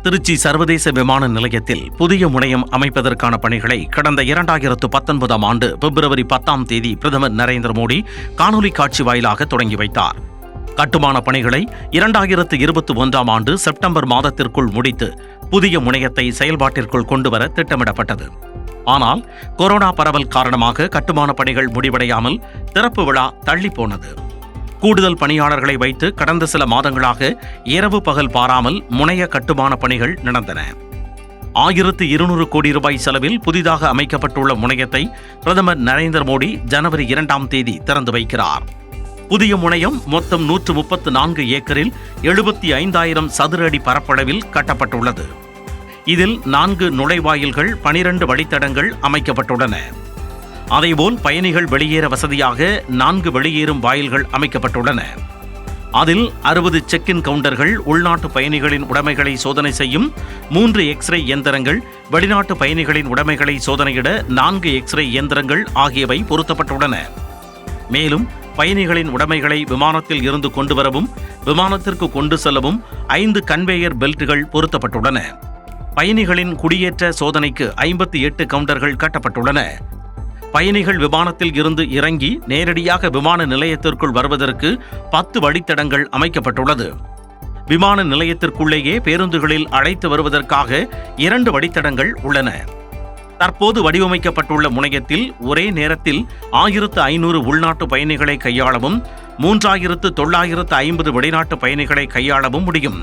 திருச்சி சர்வதேச விமான நிலையத்தில் புதிய முனையம் அமைப்பதற்கான பணிகளை கடந்த 2019 ஆண்டு பிப்ரவரி 10ஆம் தேதி பிரதமர் நரேந்திர மோடி காணொலி காட்சி வாயிலாக தொடங்கி வைத்தார். கட்டுமான பணிகளை 2021ஆம் ஆண்டு செப்டம்பர் மாதத்திற்குள் முடித்து புதிய முனையத்தை செயல்பாட்டிற்குள் கொண்டுவர திட்டமிடப்பட்டது. ஆனால் கொரோனா பரவல் காரணமாக கட்டுமான பணிகள் முடிவடையாமல் திறப்பு விழா தள்ளிப்போனது. கூடுதல் பணியாளர்களை வைத்து கடந்த சில மாதங்களாக இரவு பகல் பாராமல் முனைய கட்டுமான பணிகள் நடந்தன. 1200 கோடி ரூபாய் செலவில் புதிதாக அமைக்கப்பட்டுள்ள முனையத்தை பிரதமர் நரேந்திர மோடி ஜனவரி 2ஆம் தேதி திறந்து வைக்கிறார். புதிய முனையம் மொத்தம் 134 ஏக்கரில் 75,000 சதுர அடி பரப்பளவில் கட்டப்பட்டுள்ளது. இதில் 4 நுழைவாயில்கள், 12 வழித்தடங்கள் அமைக்கப்பட்டுள்ளன. அதேபோல் பயணிகள் வெளியேற வசதியாக 4 வெளியேறும் வாயில்கள் அமைக்கப்பட்டுள்ளன. அதில் 60 செக்-இன் கவுண்டர்கள், உள்நாட்டு பயணிகளின் உடைமைகளை சோதனை செய்யும் 3 எக்ஸ்ரே இயந்திரங்கள், வெளிநாட்டு பயணிகளின் உடைமைகளை சோதனையிட 4 எக்ஸ்ரே இயந்திரங்கள் ஆகியவை பொருத்தப்பட்டுள்ளன. மேலும் பயணிகளின் உடைமைகளை விமானத்தில் இருந்து கொண்டு வரவும் விமானத்திற்கு கொண்டு செல்லவும் 5 கன்வேயர் பெல்ட்டுகள் பொருத்தப்பட்டுள்ளன. பயணிகளின் குடியேற்ற சோதனைக்கு 58 கவுண்டர்கள் கட்டப்பட்டுள்ளன. பயணிகள் விமானத்தில் இருந்து இறங்கி நேரடியாக விமான நிலையத்திற்குள் வருவதற்கு 10 வழித்தடங்கள் அமைக்கப்பட்டுள்ளது. விமான நிலையத்திற்குள்ளேயே பேருந்துகளில் அழைத்து வருவதற்காக 2 வழித்தடங்கள் உள்ளன. தற்போது வடிவமைக்கப்பட்டுள்ள முனையத்தில் ஒரே நேரத்தில் 1500 உள்நாட்டு பயணிகளை கையாளவும் 3950 வெளிநாட்டு பயணிகளை கையாளவும் முடியும்.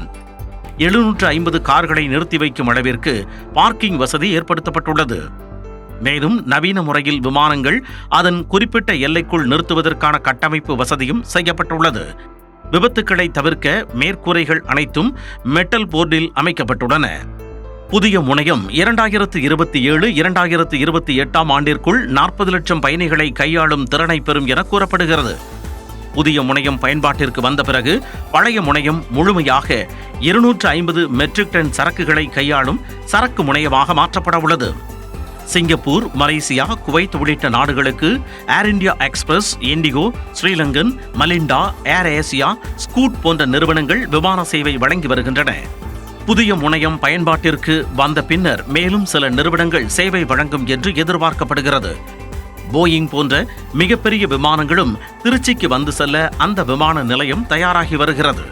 750 கார்களை நிறுத்தி வைக்கும் அளவிற்கு பார்க்கிங் வசதி ஏற்படுத்தப்பட்டுள்ளது. மேலும் நவீன முறையில் விமானங்கள் அதன் குறிப்பிட்ட எல்லைக்குள் நிறுத்துவதற்கான கட்டமைப்பு வசதியும் செய்யப்பட்டுள்ளது. விபத்துக்களை தவிர்க்க மேற்கூரைகள் அனைத்தும் மெட்டல் போர்டில் அமைக்கப்பட்டுள்ளன. புதிய முனையம் 2027-2028ஆம் ஆண்டிற்குள் 40 லட்சம் பயணிகளை கையாளும் திறனை பெறும் என கூறப்படுகிறது. புதிய முனையம் பயன்பாட்டிற்கு வந்த பிறகு பழைய முனையம் முழுமையாக 250 மெட்ரிக் டன் சரக்குகளை கையாளும் சரக்கு முனையமாக மாற்றப்பட உள்ளது. சிங்கப்பூர், மலேசியா, குவைத் உள்ளிட்ட நாடுகளுக்கு Air India Express, IndiGo, SriLankan, Malindo, AirAsia, Scoot போன்ற நிறுவனங்கள் விமான சேவை வழங்கி வருகின்றன. புதிய முனையம் பயன்பாட்டிற்கு வந்த பின்னர் மேலும் சில நிறுவனங்கள் சேவை வழங்கும் என்று எதிர்பார்க்கப்படுகிறது. போயிங் போன்ற மிகப்பெரிய விமானங்களும் திருச்சிக்கு வந்து செல்ல அந்த விமான நிலையம் தயாராகி வருகிறது.